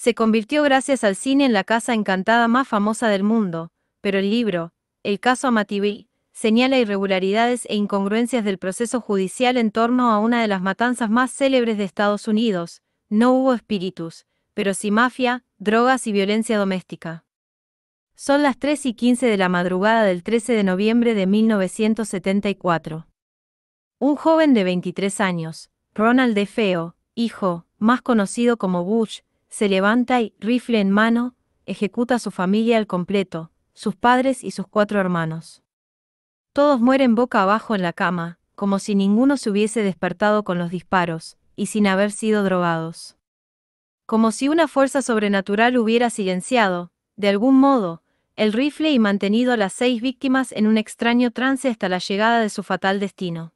Se convirtió gracias al cine en la casa encantada más famosa del mundo, pero el libro, El caso Amityville, señala irregularidades e incongruencias del proceso judicial en torno a una de las matanzas más célebres de Estados Unidos. No hubo espíritus, pero sí mafia, drogas y violencia doméstica. Son las 3:15 de la madrugada del 13 de noviembre de 1974. Un joven de 23 años, Ronald DeFeo, hijo, más conocido como Butch, se levanta y, rifle en mano, ejecuta a su familia al completo, sus padres y sus 4 hermanos. Todos mueren boca abajo en la cama, como si ninguno se hubiese despertado con los disparos, y sin haber sido drogados. Como si una fuerza sobrenatural hubiera silenciado, de algún modo, el rifle y mantenido a las 6 víctimas en un extraño trance hasta la llegada de su fatal destino.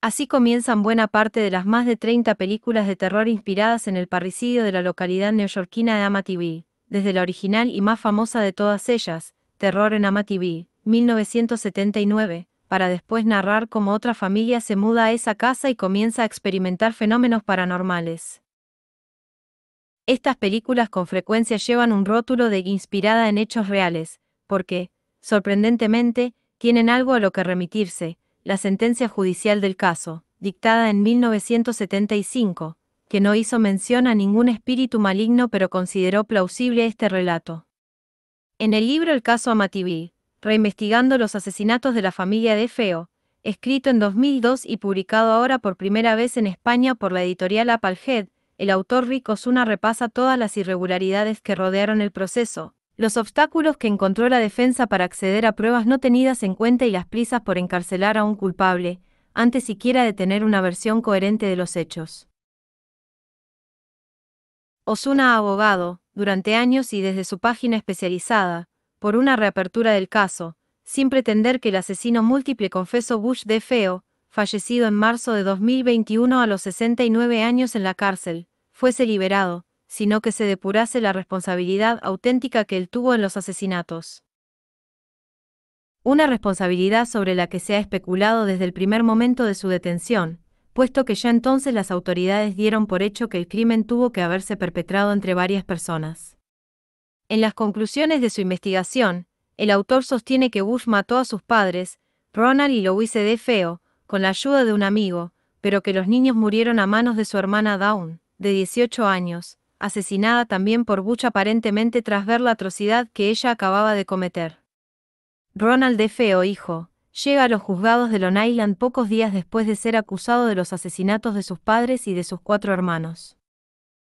Así comienzan buena parte de las más de 30 películas de terror inspiradas en el parricidio de la localidad neoyorquina de Amityville, desde la original y más famosa de todas ellas, Terror en Amityville, 1979, para después narrar cómo otra familia se muda a esa casa y comienza a experimentar fenómenos paranormales. Estas películas con frecuencia llevan un rótulo de inspirada en hechos reales, porque, sorprendentemente, tienen algo a lo que remitirse: la sentencia judicial del caso, dictada en 1975, que no hizo mención a ningún espíritu maligno pero consideró plausible este relato. En el libro El caso Amityville, reinvestigando los asesinatos de la familia DeFeo, escrito en 2002 y publicado ahora por primera vez en España por la editorial Applehead, el autor Rick Osuna repasa todas las irregularidades que rodearon el proceso, los obstáculos que encontró la defensa para acceder a pruebas no tenidas en cuenta y las prisas por encarcelar a un culpable, antes siquiera de tener una versión coherente de los hechos. Osuna ha abogado, durante años y desde su página especializada, por una reapertura del caso, sin pretender que el asesino múltiple confeso Butch DeFeo, fallecido en marzo de 2021 a los 69 años en la cárcel, fuese liberado, sino que se depurase la responsabilidad auténtica que él tuvo en los asesinatos. Una responsabilidad sobre la que se ha especulado desde el primer momento de su detención, puesto que ya entonces las autoridades dieron por hecho que el crimen tuvo que haberse perpetrado entre varias personas. En las conclusiones de su investigación, el autor sostiene que Bush mató a sus padres, Ronald y Louise DeFeo, con la ayuda de un amigo, pero que los niños murieron a manos de su hermana Dawn, de 18 años, asesinada también por Bush aparentemente tras ver la atrocidad que ella acababa de cometer. Ronald DeFeo, hijo, llega a los juzgados de Long Island pocos días después de ser acusado de los asesinatos de sus padres y de sus 4 hermanos.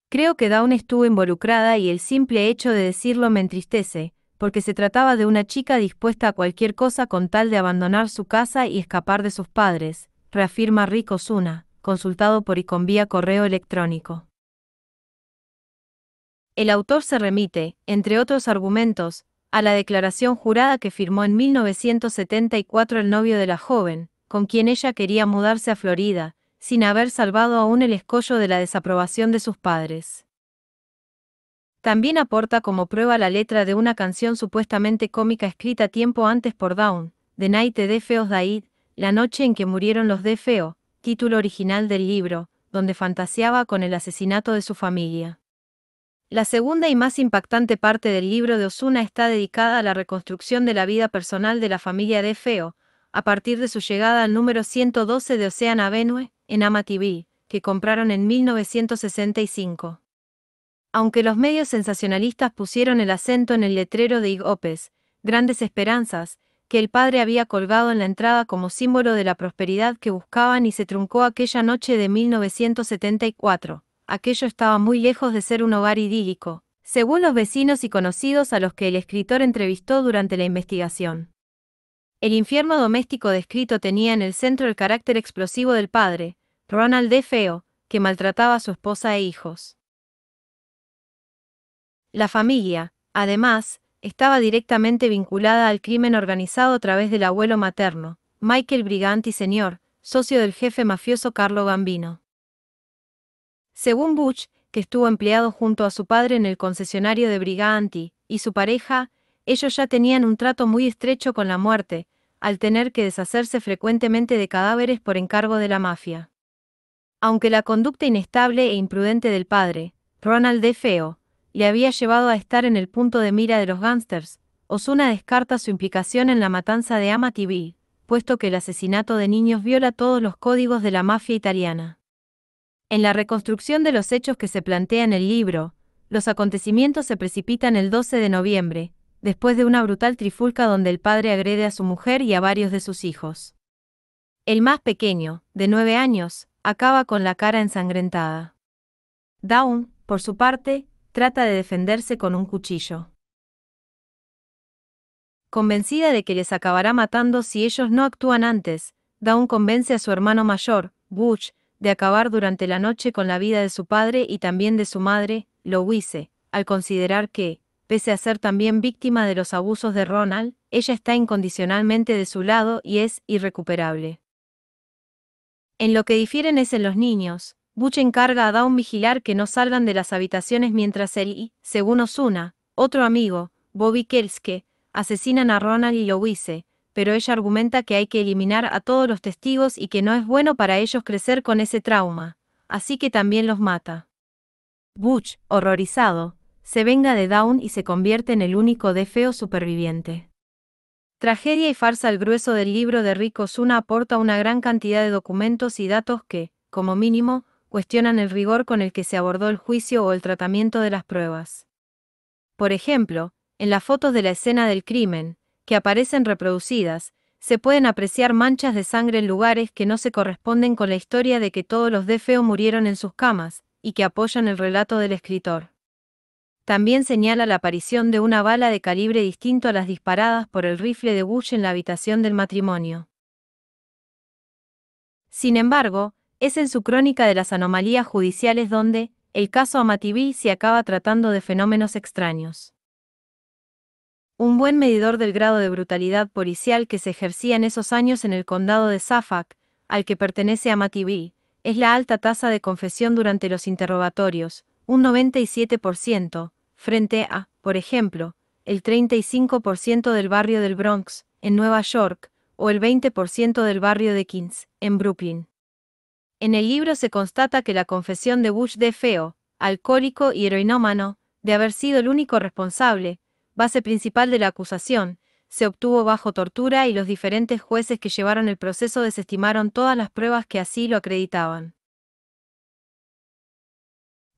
Creo que Dawn estuvo involucrada y el simple hecho de decirlo me entristece, porque se trataba de una chica dispuesta a cualquier cosa con tal de abandonar su casa y escapar de sus padres, reafirma Rick Osuna, consultado por ICON vía correo electrónico. El autor se remite, entre otros argumentos, a la declaración jurada que firmó en 1974 el novio de la joven, con quien ella quería mudarse a Florida, sin haber salvado aún el escollo de la desaprobación de sus padres. También aporta como prueba la letra de una canción supuestamente cómica escrita tiempo antes por Dawn, The Night the DeFeos Died, la noche en que murieron los DeFeo, título original del libro, donde fantaseaba con el asesinato de su familia. La segunda y más impactante parte del libro de Osuna está dedicada a la reconstrucción de la vida personal de la familia DeFeo, a partir de su llegada al número 112 de Ocean Avenue, en Amityville, que compraron en 1965. Aunque los medios sensacionalistas pusieron el acento en el letrero de Ig-Opes, Grandes Esperanzas, que el padre había colgado en la entrada como símbolo de la prosperidad que buscaban y se truncó aquella noche de 1974, aquello estaba muy lejos de ser un hogar idílico, según los vecinos y conocidos a los que el escritor entrevistó durante la investigación. El infierno doméstico descrito tenía en el centro el carácter explosivo del padre, Ronald DeFeo, que maltrataba a su esposa e hijos. La familia, además, estaba directamente vinculada al crimen organizado a través del abuelo materno, Michael Briganti Sr., socio del jefe mafioso Carlo Gambino. Según Butch, que estuvo empleado junto a su padre en el concesionario de Briganti, y su pareja, ellos ya tenían un trato muy estrecho con la muerte, al tener que deshacerse frecuentemente de cadáveres por encargo de la mafia. Aunque la conducta inestable e imprudente del padre, Ronald D. Feo, le había llevado a estar en el punto de mira de los gángsters, Ozuna descarta su implicación en la matanza de Amityville, puesto que el asesinato de niños viola todos los códigos de la mafia italiana. En la reconstrucción de los hechos que se plantea en el libro, los acontecimientos se precipitan el 12 de noviembre, después de una brutal trifulca donde el padre agrede a su mujer y a varios de sus hijos. El más pequeño, de 9 años, acaba con la cara ensangrentada. Dawn, por su parte, trata de defenderse con un cuchillo. Convencida de que les acabará matando si ellos no actúan antes, Dawn convence a su hermano mayor, Butch, de acabar durante la noche con la vida de su padre y también de su madre, Louise, al considerar que, pese a ser también víctima de los abusos de Ronald, ella está incondicionalmente de su lado y es irrecuperable. En lo que difieren es en los niños. Butch encarga a Dawn vigilar que no salgan de las habitaciones mientras él y, según Ozuna, otro amigo, Bobby Kelske, asesinan a Ronald y Louise, pero ella argumenta que hay que eliminar a todos los testigos y que no es bueno para ellos crecer con ese trauma, así que también los mata. Butch, horrorizado, se venga de Dawn y se convierte en el único D. Feo superviviente. Tragedia y farsa. El grueso del libro de Rick Ozuna aporta una gran cantidad de documentos y datos que, como mínimo, cuestionan el rigor con el que se abordó el juicio o el tratamiento de las pruebas. Por ejemplo, en las fotos de la escena del crimen, que aparecen reproducidas, se pueden apreciar manchas de sangre en lugares que no se corresponden con la historia de que todos los D. Feo murieron en sus camas, y que apoyan el relato del escritor. También señala la aparición de una bala de calibre distinto a las disparadas por el rifle de Bush en la habitación del matrimonio. Sin embargo, es en su crónica de las anomalías judiciales donde, el caso Amityville se acaba tratando de fenómenos extraños. Un buen medidor del grado de brutalidad policial que se ejercía en esos años en el condado de Suffolk, al que pertenece Amityville, es la alta tasa de confesión durante los interrogatorios, un 97%, frente a, por ejemplo, el 35% del barrio del Bronx, en Nueva York, o el 20% del barrio de Queens, en Brooklyn. En el libro se constata que la confesión de Butch D. Feo, alcohólico y heroinómano, de haber sido el único responsable, base principal de la acusación, se obtuvo bajo tortura y los diferentes jueces que llevaron el proceso desestimaron todas las pruebas que así lo acreditaban.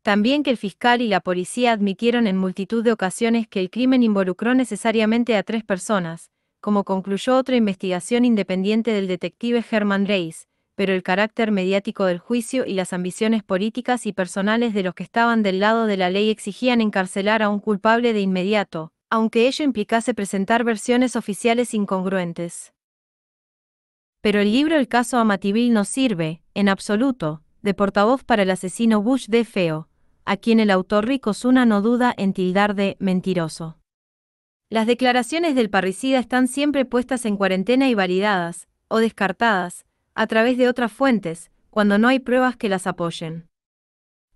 También que el fiscal y la policía admitieron en multitud de ocasiones que el crimen involucró necesariamente a 3 personas, como concluyó otra investigación independiente del detective Herman Reis, pero el carácter mediático del juicio y las ambiciones políticas y personales de los que estaban del lado de la ley exigían encarcelar a un culpable de inmediato, aunque ello implicase presentar versiones oficiales incongruentes. Pero el libro El caso Amityville no sirve, en absoluto, de portavoz para el asesino Butch D. Feo, a quien el autor Rick Ozuna no duda en tildar de mentiroso. Las declaraciones del parricida están siempre puestas en cuarentena y validadas, o descartadas, a través de otras fuentes, cuando no hay pruebas que las apoyen.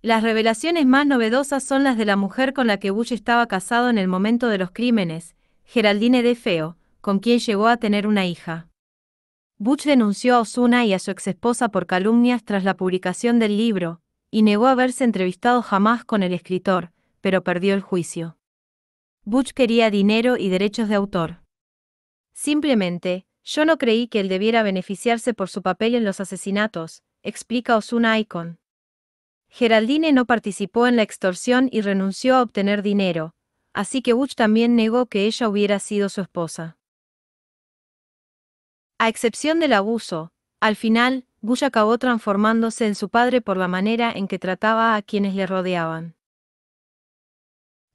Las revelaciones más novedosas son las de la mujer con la que Butch estaba casado en el momento de los crímenes, Geraldine D. Feo, con quien llegó a tener una hija. Butch denunció a Ozuna y a su exesposa por calumnias tras la publicación del libro, y negó haberse entrevistado jamás con el escritor, pero perdió el juicio. Butch quería dinero y derechos de autor. Simplemente, yo no creí que él debiera beneficiarse por su papel en los asesinatos, explica Ozuna Icon. Geraldine no participó en la extorsión y renunció a obtener dinero, así que Butch también negó que ella hubiera sido su esposa. A excepción del abuso, al final, Butch acabó transformándose en su padre por la manera en que trataba a quienes le rodeaban.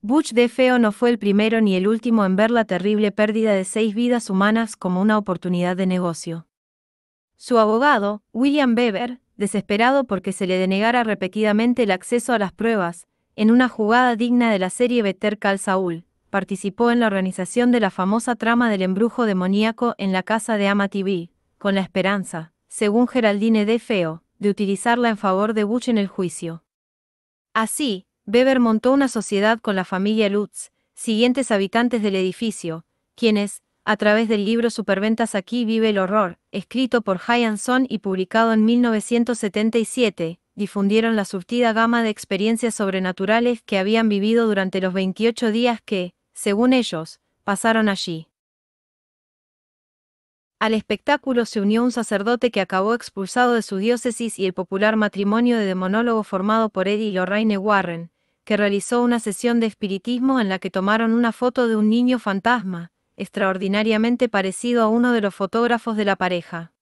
Butch D. Feo no fue el primero ni el último en ver la terrible pérdida de 6 vidas humanas como una oportunidad de negocio. Su abogado, William Beber, desesperado porque se le denegara repetidamente el acceso a las pruebas, en una jugada digna de la serie Better Call Saul, participó en la organización de la famosa trama del embrujo demoníaco en la casa de Amityville, con la esperanza, según Geraldine D. Feo, de utilizarla en favor de Butch en el juicio. Así, Beber montó una sociedad con la familia Lutz, siguientes habitantes del edificio, quienes, a través del libro Superventas Aquí vive el horror, escrito por Hyan Son y publicado en 1977, difundieron la surtida gama de experiencias sobrenaturales que habían vivido durante los 28 días que, según ellos, pasaron allí. Al espectáculo se unió un sacerdote que acabó expulsado de su diócesis y el popular matrimonio de demonólogo formado por Eddie y Lorraine Warren, que realizó una sesión de espiritismo en la que tomaron una foto de un niño fantasma, extraordinariamente parecido a uno de los fotógrafos de la pareja.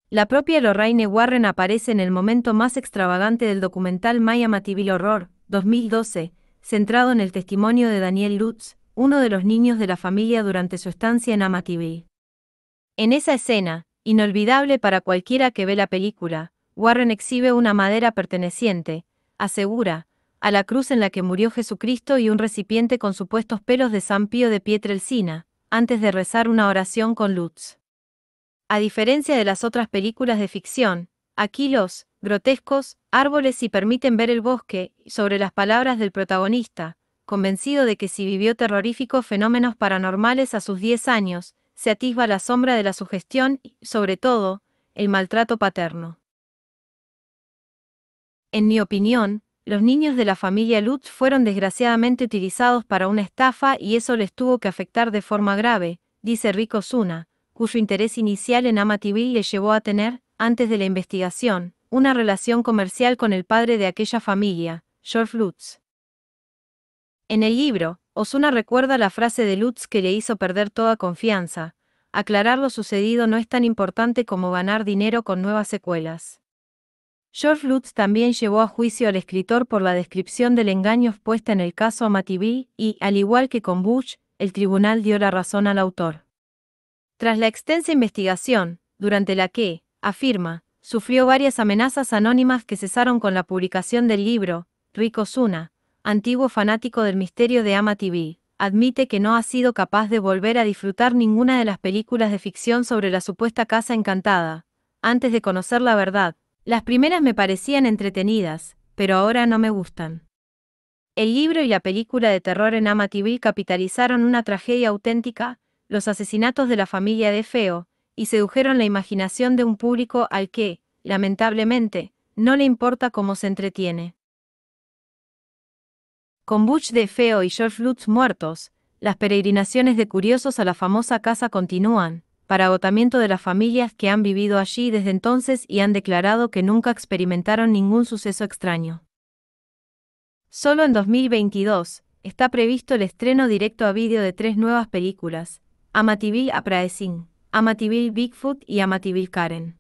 La propia Lorraine Warren aparece en el momento más extravagante del documental My Amityville Horror, 2012, centrado en el testimonio de Daniel Lutz, uno de los niños de la familia durante su estancia en Amityville. En esa escena, inolvidable para cualquiera que ve la película, Warren exhibe una madera perteneciente, asegura, a la cruz en la que murió Jesucristo y un recipiente con supuestos pelos de San Pío de Pietrelcina, antes de rezar una oración con Lutz. A diferencia de las otras películas de ficción, aquí los grotescos árboles sí permiten ver el bosque, sobre las palabras del protagonista, convencido de que si vivió terroríficos fenómenos paranormales a sus 10 años, se atisba la sombra de la sugestión y, sobre todo, el maltrato paterno. En mi opinión, los niños de la familia Lutz fueron desgraciadamente utilizados para una estafa y eso les tuvo que afectar de forma grave, dice Rick Osuna, cuyo interés inicial en Amityville le llevó a tener, antes de la investigación, una relación comercial con el padre de aquella familia, George Lutz. En el libro, Osuna recuerda la frase de Lutz que le hizo perder toda confianza: aclarar lo sucedido no es tan importante como ganar dinero con nuevas secuelas. George Lutz también llevó a juicio al escritor por la descripción del engaño expuesta en el caso Amityville y, al igual que con Bush, el tribunal dio la razón al autor. Tras la extensa investigación, durante la que, afirma, sufrió varias amenazas anónimas que cesaron con la publicación del libro, Rick Osuna, antiguo fanático del misterio de Amityville, admite que no ha sido capaz de volver a disfrutar ninguna de las películas de ficción sobre la supuesta casa encantada. Antes de conocer la verdad, las primeras me parecían entretenidas, pero ahora no me gustan. El libro y la película de terror en Amityville capitalizaron una tragedia auténtica, los asesinatos de la familia DeFeo, y sedujeron la imaginación de un público al que, lamentablemente, no le importa cómo se entretiene. Con Butch DeFeo y George Lutz muertos, las peregrinaciones de curiosos a la famosa casa continúan, para agotamiento de las familias que han vivido allí desde entonces y han declarado que nunca experimentaron ningún suceso extraño. Solo en 2022, está previsto el estreno directo a vídeo de 3 nuevas películas: Amityville Uprising, Amityville Bigfoot y Amityville Karen.